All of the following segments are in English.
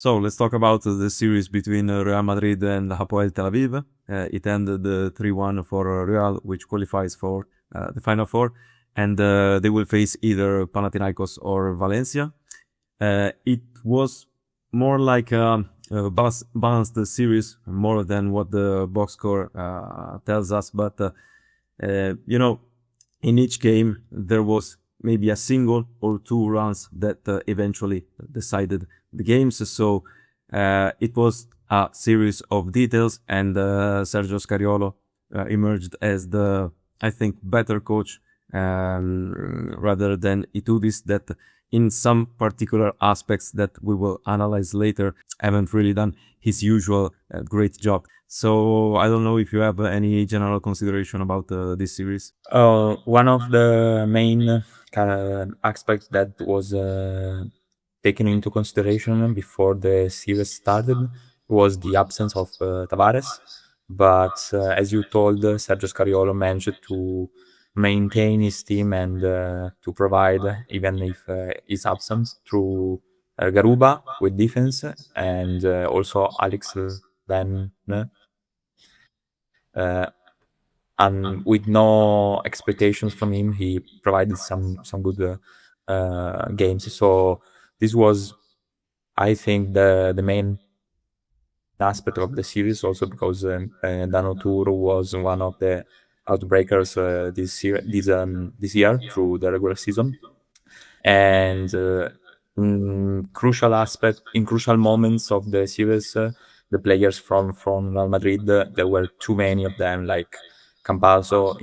So let's talk about the series between Real Madrid and Hapoel Tel Aviv. It ended 3-1 for Real, which qualifies for the Final Four, and they will face either Panathinaikos or Valencia. It was more like a balanced series, more than what the box score tells us. But in each game there was maybe a single or two runs that eventually decided the games. So it was a series of details, and Sergio Scariolo emerged as the, I think, better coach rather than Itoudis, that in some particular aspects that we will analyze later haven't really done his usual great job. So I don't know if you have any general consideration about this series. One of the main aspects that was taken into consideration before the series started was the absence of Tavares. But as you told, Sergio Scariolo managed to maintain his team and to provide, even if he's absent, through Garuba with defense, and also Alex Len, and with no expectations from him, he provided some good games. So this was, I think, the main aspect of the series, also because Dano Turo was one of the outbreakers this year through the regular season, and in crucial moments of the series, the players from Real Madrid, there were too many of them, like Campazzo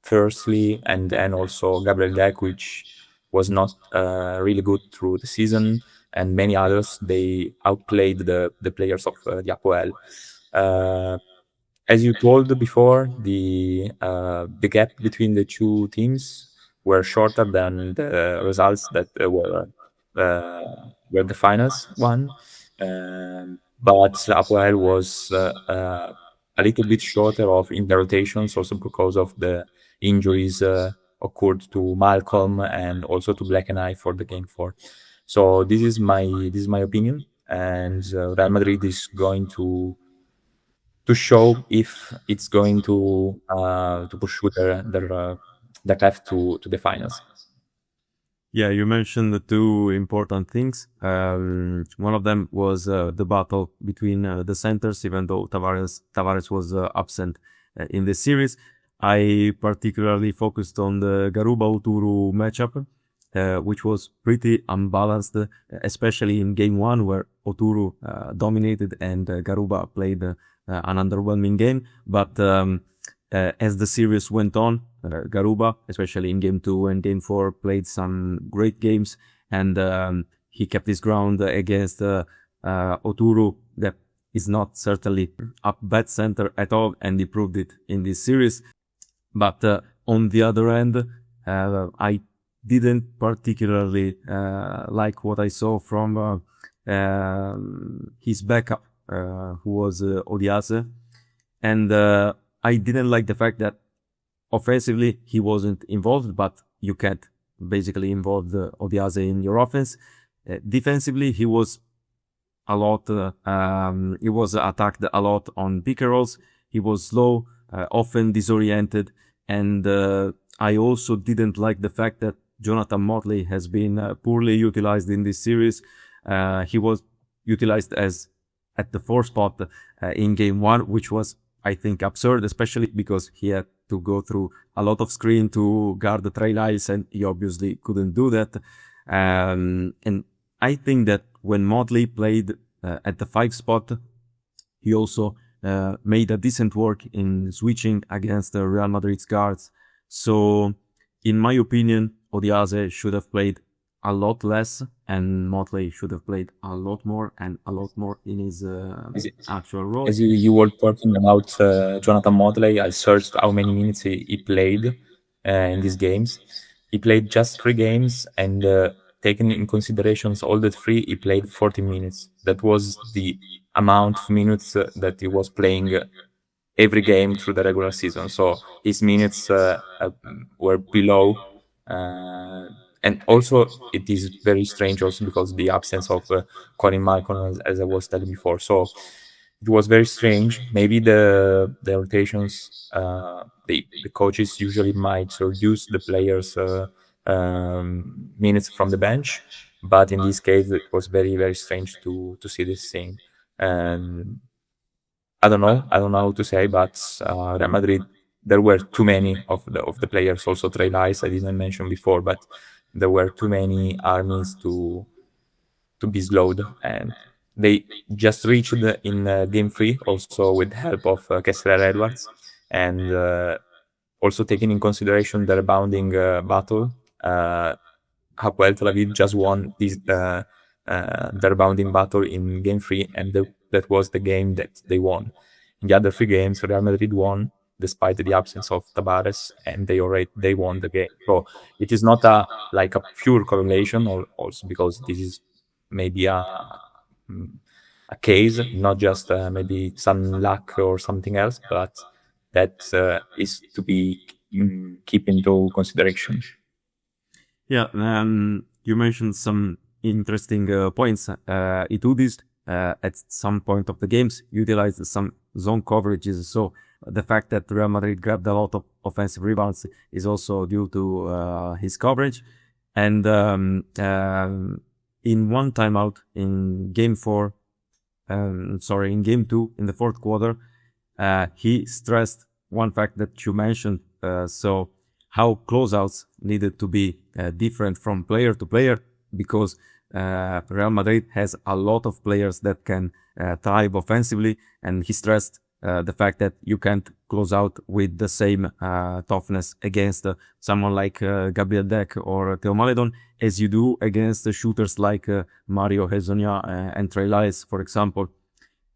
firstly, and then also Gabriel Deck, which was not really good through the season, and many others. They outplayed the players of the Hapoel. As you told before, the gap between the two teams were shorter than the results that were the finals one. But Hapoel was a little bit shorter in the rotations, also because of the injuries occurred to Malcolm and also to Black and I for the game 4. So this is my opinion, and Real Madrid is going to show if it's going to pursue their path to the finals. Yeah, you mentioned the two important things. One of them was the battle between the centers, even though Tavares was absent in the series. I particularly focused on the Garuba-Uturu matchup, which was pretty unbalanced, especially in game 1, where Oturu dominated and Garuba played an underwhelming game. But as the series went on, Garuba, especially in game 2 and game 4, played some great games, and he kept his ground against Oturu, that is not certainly a bad center at all, and he proved it in this series. But on the other end, I didn't particularly like what I saw from his backup, who was Odiase, and I didn't like the fact that offensively he wasn't involved, but you can't basically involve Odiase in your offense. Defensively, he was he was attacked a lot on pick and rolls. He was slow, often disoriented, and I also didn't like the fact that Jonathan Motley has been poorly utilized in this series. He was utilized at the 4th spot in game 1, which was, I think, absurd, especially because he had to go through a lot of screen to guard the trail eyes, and he obviously couldn't do that. And I think that when Motley played at the 5 spot, he also made a decent work in switching against the Real Madrid's guards. So, in my opinion, Odiase should have played a lot less, and Motley should have played a lot more, and a lot more in his actual role. As you were talking about Jonathan Motley, I searched how many minutes he played in these games. He played just 3 games, and taking in considerations all the 3, he played 40 minutes. That was the amount of minutes that he was playing every game through the regular season. So his minutes were below and also it is very strange also because the absence of Colin Malcolm, as I was telling before. So it was very strange. Maybe the rotations, the coaches usually might reduce the players' minutes from the bench, but in this case it was very very strange to see this thing. And I don't know how to say, but Real Madrid, there were too many of the players. Also Trey Lyles, I didn't mention before, but there were too many armies to be slowed, and they just reached in game 3 also with the help of Kessler Edwards, and also taking in consideration the rebounding battle. Hapoel Tel Aviv just won the rebounding battle in game 3, and that was the game that they won. In the other 3 games, Real Madrid won despite the absence of Tavares, and they won the game. So it is not a pure correlation, or also because this is maybe a case, not just maybe some luck or something else, but that is to be keep into consideration. Yeah, you mentioned some interesting points. Itoudis at some point of the games utilized some zone coverages. So the fact that Real Madrid grabbed a lot of offensive rebounds is also due to his coverage. And in one timeout in game 4, in game 2, in the fourth quarter, he stressed one fact that you mentioned. So how closeouts needed to be different from player to player, because Real Madrid has a lot of players that can thrive offensively, and he stressed the fact that you can't close out with the same toughness against someone like Gabriel Deck or Theo Maledon as you do against the shooters like Mario Hezonja and Trey Lyles, for example.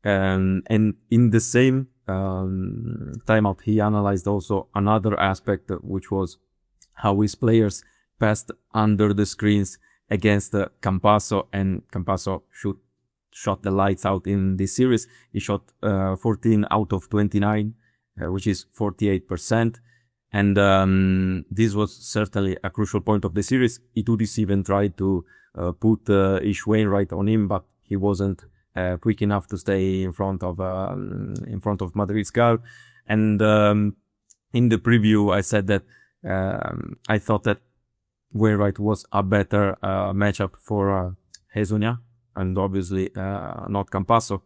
And in the same timeout, he analyzed also another aspect, which was how his players passed under the screens against Campazzo, and Campazzo shot the lights out in this series. He shot 14 out of 29, which is 48%. And this was certainly a crucial point of the series. Itoudis even tried to put Ish Wainwright on him, but he wasn't quick enough to stay in front of Madrid's guard. And in the preview, I said that I thought that Wainwright was a better matchup for Hezonja, and obviously not Campazzo,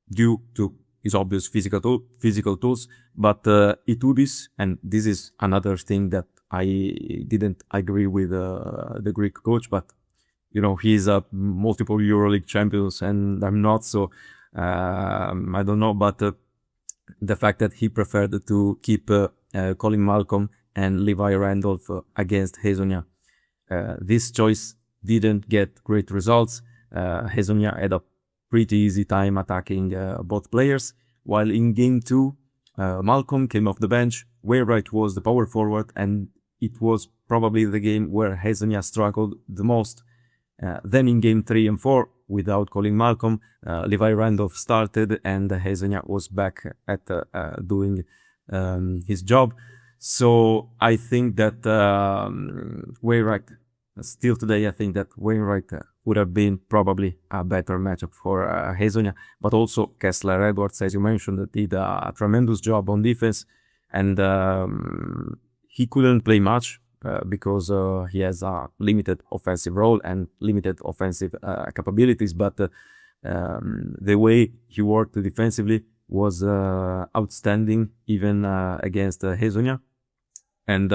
due to his obvious physical tools. But Itoudis, and this is another thing that I didn't agree with the Greek coach, but you know, he's a multiple Euroleague champions and I'm not, so I don't know, but the fact that he preferred to keep Colin Malcolm and Levi Randolph against Hezonja. This choice didn't get great results. Hezonja had a pretty easy time attacking both players, while in game 2, Malcolm came off the bench, Wainwright was the power forward, and it was probably the game where Hezonja struggled the most. Then in game 3 and 4, without Colin Malcolm, Levi Randolph started and Hezonja was back at doing his job. So I think that Wainwright, still today, I think that Wainwright would have been probably a better matchup for Hezonja. But also Kessler Edwards, as you mentioned, did a tremendous job on defense, and he couldn't play much because he has a limited offensive role and limited offensive capabilities. But the way he worked defensively was outstanding, even against Hezonja. And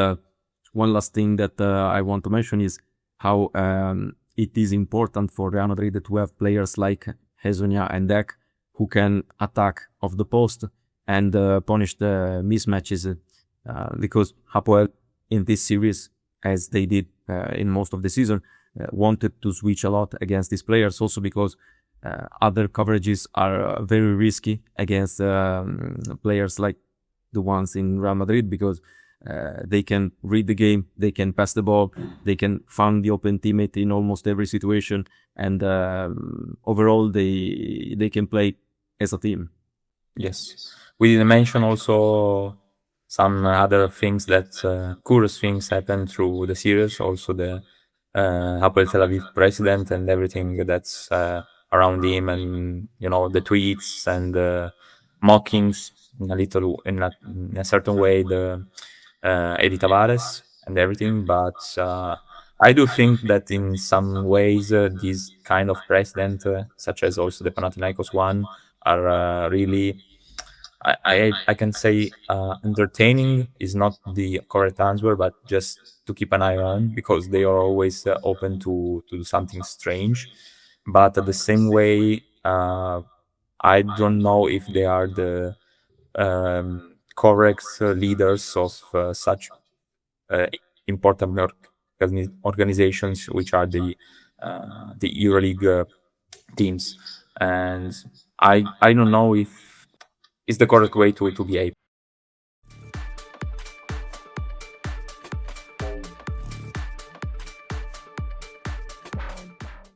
one last thing that I want to mention is how it is important for Real Madrid to have players like Hezonja and Deck who can attack off the post and punish the mismatches, because Hapoel in this series, as they did in most of the season, wanted to switch a lot against these players, also because other coverages are very risky against players like the ones in Real Madrid, because they can read the game, they can pass the ball, they can find the open teammate in almost every situation, and overall they can play as a team. Yes, we didn't mention also some other things that curious things happened through the series. Also the Hapoel Tel Aviv president and everything that's around him, and the tweets and mockings in a certain way, the Eddie Tavares and everything. But I do think that in some ways these kind of president, such as also the Panathinaikos one, are really, I can say, entertaining is not the correct answer, but just to keep an eye on, because they are always open to do something strange. But at the same way, I don't know if they are the correct leaders of such important organizations, which are the EuroLeague teams. And I don't know if it's the correct way to behave.